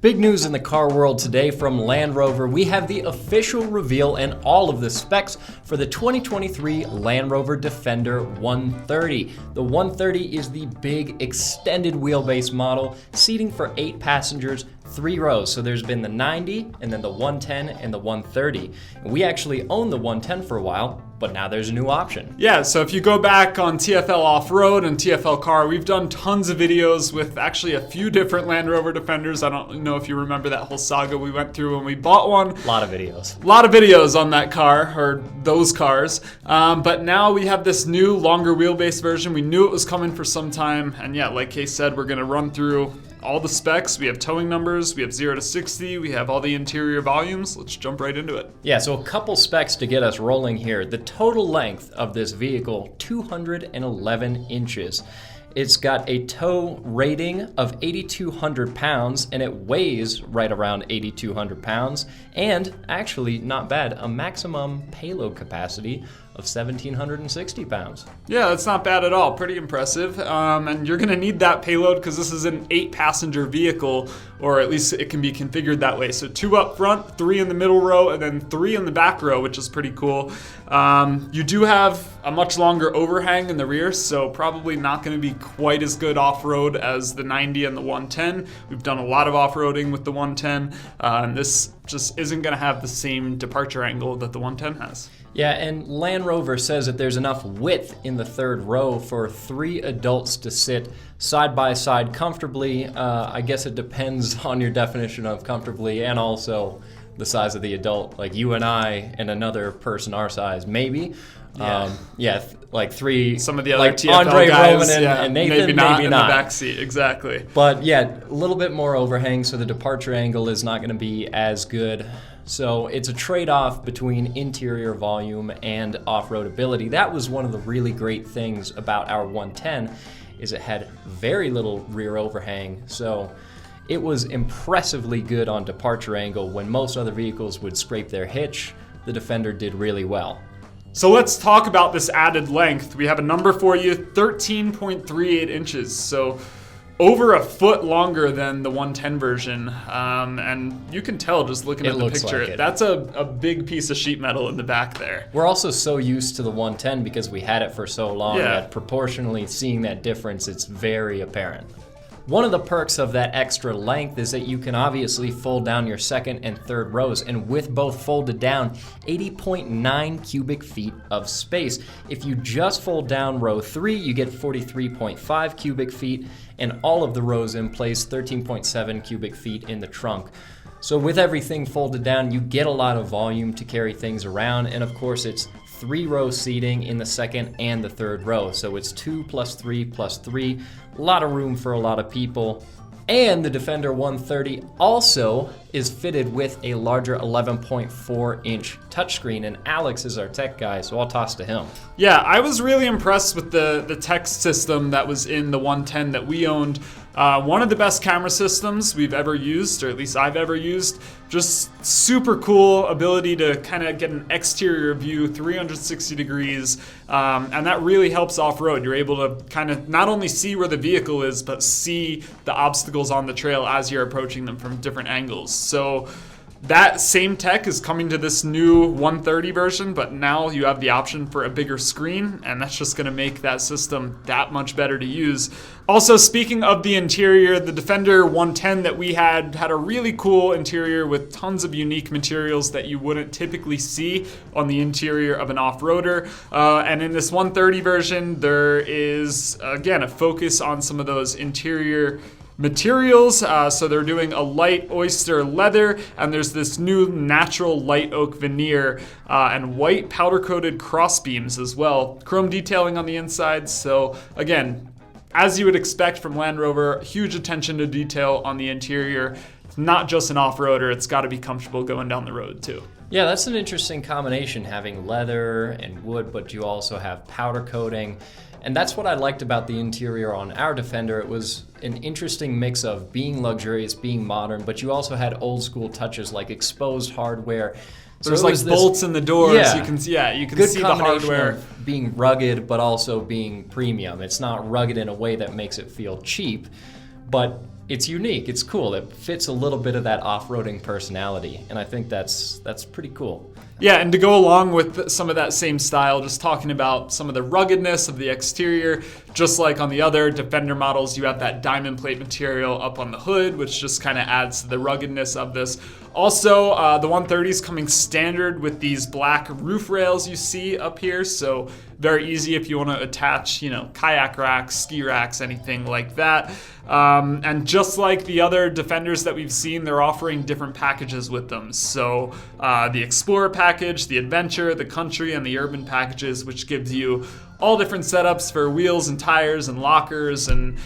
Big news in the car world today from Land Rover. We have the official reveal and all of the specs for the 2023 Land Rover Defender 130. The 130 is the big extended wheelbase model, seating for 8 passengers, 3 rows. So there's been the 90 and then the 110 and the 130. And we actually owned the 110 for a while, but now there's a new option. Yeah, so if you go back on TFL Off-Road and TFL Car, we've done tons of videos with actually a few different Land Rover Defenders. I don't know if you remember that whole saga we went through when we bought one. A lot of videos. A lot of videos on that car, or those cars. But now we have this new, longer wheelbase version. We knew it was coming for some time. And yeah, like Kase said, we're going to run through all the specs. We have towing numbers, we have 0 to 60, we have all the interior volumes. Let's jump right into it. Yeah, so a couple specs to get us rolling here. The total length of this vehicle, 211 inches. It's got a tow rating of 8,200 pounds, and it weighs right around 8,200 pounds. And actually, not bad, a maximum payload capacity of 1,760 pounds. Yeah, that's not bad at all. Pretty impressive. And you're going to need that payload because this is an 8-passenger vehicle, or at least it can be configured that way. So 2 up front, 3 in the middle row, and then 3 in the back row, which is pretty cool. You do have a much longer overhang in the rear, so probably not going to be quite as good off-road as the 90 and the 110. We've done a lot of off-roading with the 110, and this just isn't going to have the same departure angle that the 110 has. Yeah, and Land Rover says that there's enough width in the third row for 3 adults to sit side by side comfortably. I guess it depends on your definition of comfortably and also the size of the adult. Like you and I and another person our size, maybe. Like 3. Some of the other like TFL Andre guys, Roman and Nathan, maybe not in not. the back seat, exactly. But yeah, a little bit more overhang, so the departure angle is not going to be as good. So it's a trade-off between interior volume and off-road ability. That was one of the really great things about our 110, is it had very little rear overhang. So it was impressively good on departure angle. When most other vehicles would scrape their hitch, the Defender did really well. So let's talk about this added length. We have a number for you, 13.38 inches. So over a foot longer than the 110 version. And you can tell just looking at the picture, like it. That's a big piece of sheet metal in the back there. We're also so used to the 110 because we had it for so long that proportionally seeing that difference, it's very apparent. One of the perks of that extra length is that you can obviously fold down your second and third rows, and with both folded down, 80.9 cubic feet of space. If you just fold down row 3, you get 43.5 cubic feet, and all of the rows in place, 13.7 cubic feet in the trunk. So with everything folded down, you get a lot of volume to carry things around, and of course it's 3-row seating in the second and the third row. So it's 2 plus 3 plus 3. A lot of room for a lot of people. And the Defender 130 also is fitted with a larger 11.4-inch touchscreen. And Alex is our tech guy, so I'll toss to him. Yeah, I was really impressed with the text system that was in the 110 that we owned. One of the best camera systems we've ever used, or at least I've ever used. Just super cool ability to kind of get an exterior view, 360 degrees, and that really helps off-road. You're able to kind of not only see where the vehicle is, but see the obstacles on the trail as you're approaching them from different angles. So that same tech is coming to this new 130 version, but now you have the option for a bigger screen, and that's just going to make that system that much better to use. Also, speaking of the interior, the Defender 110 that we had a really cool interior with tons of unique materials that you wouldn't typically see on the interior of an off-roader. And in this 130 version, there is, again, a focus on some of those interior materials. So they're doing a light oyster leather, and there's this new natural light oak veneer and white powder-coated crossbeams as well. Chrome detailing on the inside. So again, as you would expect from Land Rover, huge attention to detail on the interior. It's not just an off-roader, it's got to be comfortable going down the road too. Yeah, that's an interesting combination, having leather and wood, but you also have powder coating. And that's what I liked about the interior on our Defender. It was an interesting mix of being luxurious, being modern, but you also had old school touches like exposed hardware. There's like bolts in the doors. Yeah, you can see the hardware. Of being rugged, but also being premium. It's not rugged in a way that makes it feel cheap, but It's unique, it's cool. It fits a little bit of that off-roading personality, and I think that's pretty cool. Yeah, and to go along with some of that same style, just talking about some of the ruggedness of the exterior, just like on the other Defender models, you have that diamond plate material up on the hood, which just kind of adds to the ruggedness of this. Also, the 130 is coming standard with these black roof rails you see up here, so very easy if you want to attach, kayak racks, ski racks, anything like that. And just like the other Defenders that we've seen, they're offering different packages with them. So the Explorer package, the Adventure, the Country, and the Urban packages, which gives you all different setups for wheels and tires and lockers and,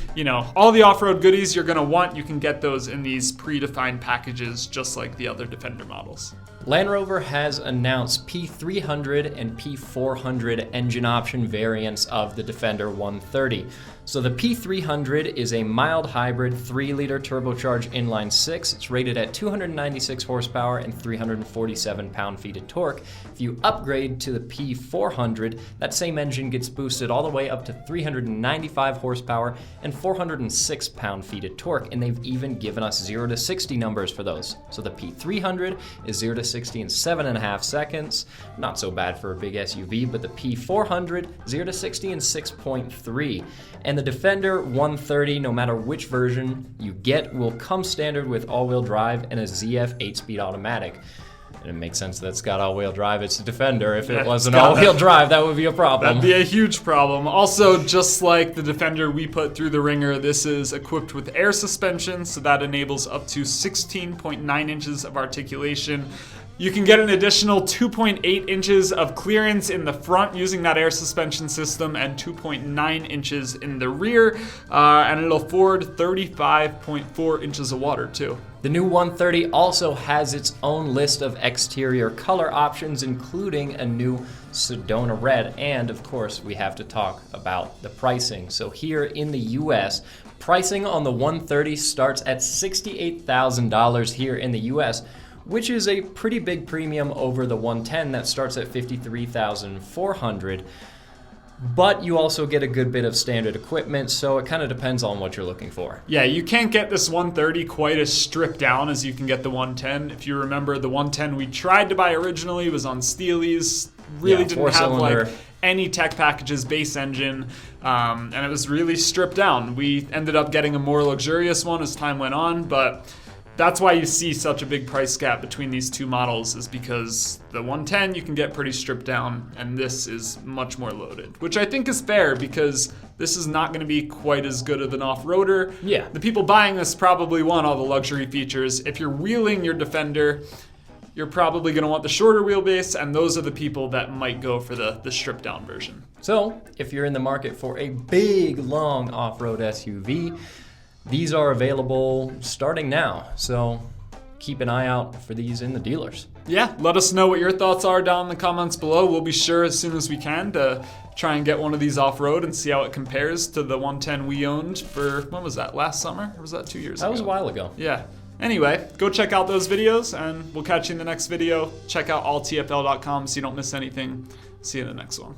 all the off-road goodies you're going to want. You can get those in these predefined packages, just like the other Defender models. Land Rover has announced P300 and P400 engine option variants of the Defender 130. So the P300 is a mild hybrid 3-liter turbocharged inline 6. It's rated at 296 horsepower and 347 pound-feet of torque. If you upgrade to the P400, that same engine gets boosted all the way up to 395 horsepower and 406 pound-feet of torque, and they've even given us 0 to 60 numbers for those. So the P300 is 0 to 60 in 7.5 seconds. Not so bad for a big SUV, but the P400, 0 to 60 in 6.3. And the Defender 130, no matter which version you get, will come standard with all-wheel drive and a ZF 8-speed automatic. And it makes sense that it's got all-wheel drive. It's a Defender. If it wasn't all-wheel drive, that would be a problem. That'd be a huge problem. Also, just like the Defender we put through the ringer, this is equipped with air suspension, so that enables up to 16.9 inches of articulation. You can get an additional 2.8 inches of clearance in the front using that air suspension system and 2.9 inches in the rear, and it'll afford 35.4 inches of water too. The new 130 also has its own list of exterior color options, including a new Sedona red, and of course we have to talk about the pricing. So here in the US, pricing on the 130 starts at $68,000 here in the US, which is a pretty big premium over the 110 that starts at $53,400. But you also get a good bit of standard equipment, so it kind of depends on what you're looking for. Yeah, you can't get this 130 quite as stripped down as you can get the 110. If you remember, the 110 we tried to buy originally was on Steelies, really didn't have like any tech packages, base engine, and it was really stripped down. We ended up getting a more luxurious one as time went on, but that's why you see such a big price gap between these two models, is because the 110 you can get pretty stripped down, and this is much more loaded, which I think is fair because this is not going to be quite as good of an off-roader. Yeah. The people buying this probably want all the luxury features. If you're wheeling your Defender, you're probably going to want the shorter wheelbase, and those are the people that might go for the stripped down version. So if you're in the market for a big, long off-road SUV, these are available starting now, so keep an eye out for these in the dealers. Yeah, let us know what your thoughts are down in the comments below. We'll be sure as soon as we can to try and get one of these off-road and see how it compares to the 110 we owned for, when was that, last summer? Or was that 2 years ago? That was a while ago. Yeah. Anyway, go check out those videos, and we'll catch you in the next video. Check out alltfl.com so you don't miss anything. See you in the next one.